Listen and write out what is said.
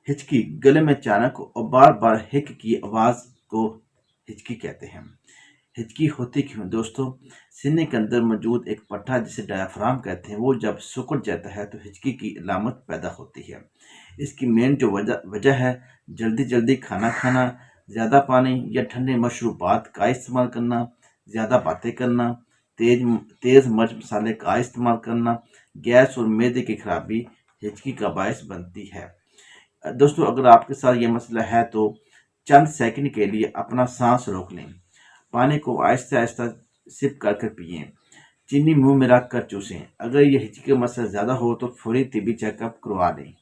हिचकी गले में अचानक और बार बार हिक की आवाज को हिचकी कहते हैं। हिचकी होती क्यों दोस्तों? सीने के अंदर मौजूद एक पट्टा जिसे डायाफ्राम कहते हैं, वो जब सिकुड़ जाता है तो हिचकी की अलामत पैदा होती है। इसकी मेन जो वजह वजह है, जल्दी जल्दी खाना खाना, ज़्यादा पानी या ठंडे मशरूबात का इस्तेमाल करना, ज़्यादा बातें करना, तेज तेज मिर्च मसाले का इस्तेमाल करना, गैस और मैदे की खराबी हिचकी का बायस बनती है। दोस्तों, अगर आपके साथ ये मसला है तो चंद सेकंड के लिए अपना सांस रोक लें, पानी को आहिस्ता आहिस्ता सिप कर कर पिएं, चीनी मुंह में रख कर चूसें। अगर ये हिचकी का मसला ज़्यादा हो तो फौरी तिब्बी चेकअप करवा लें।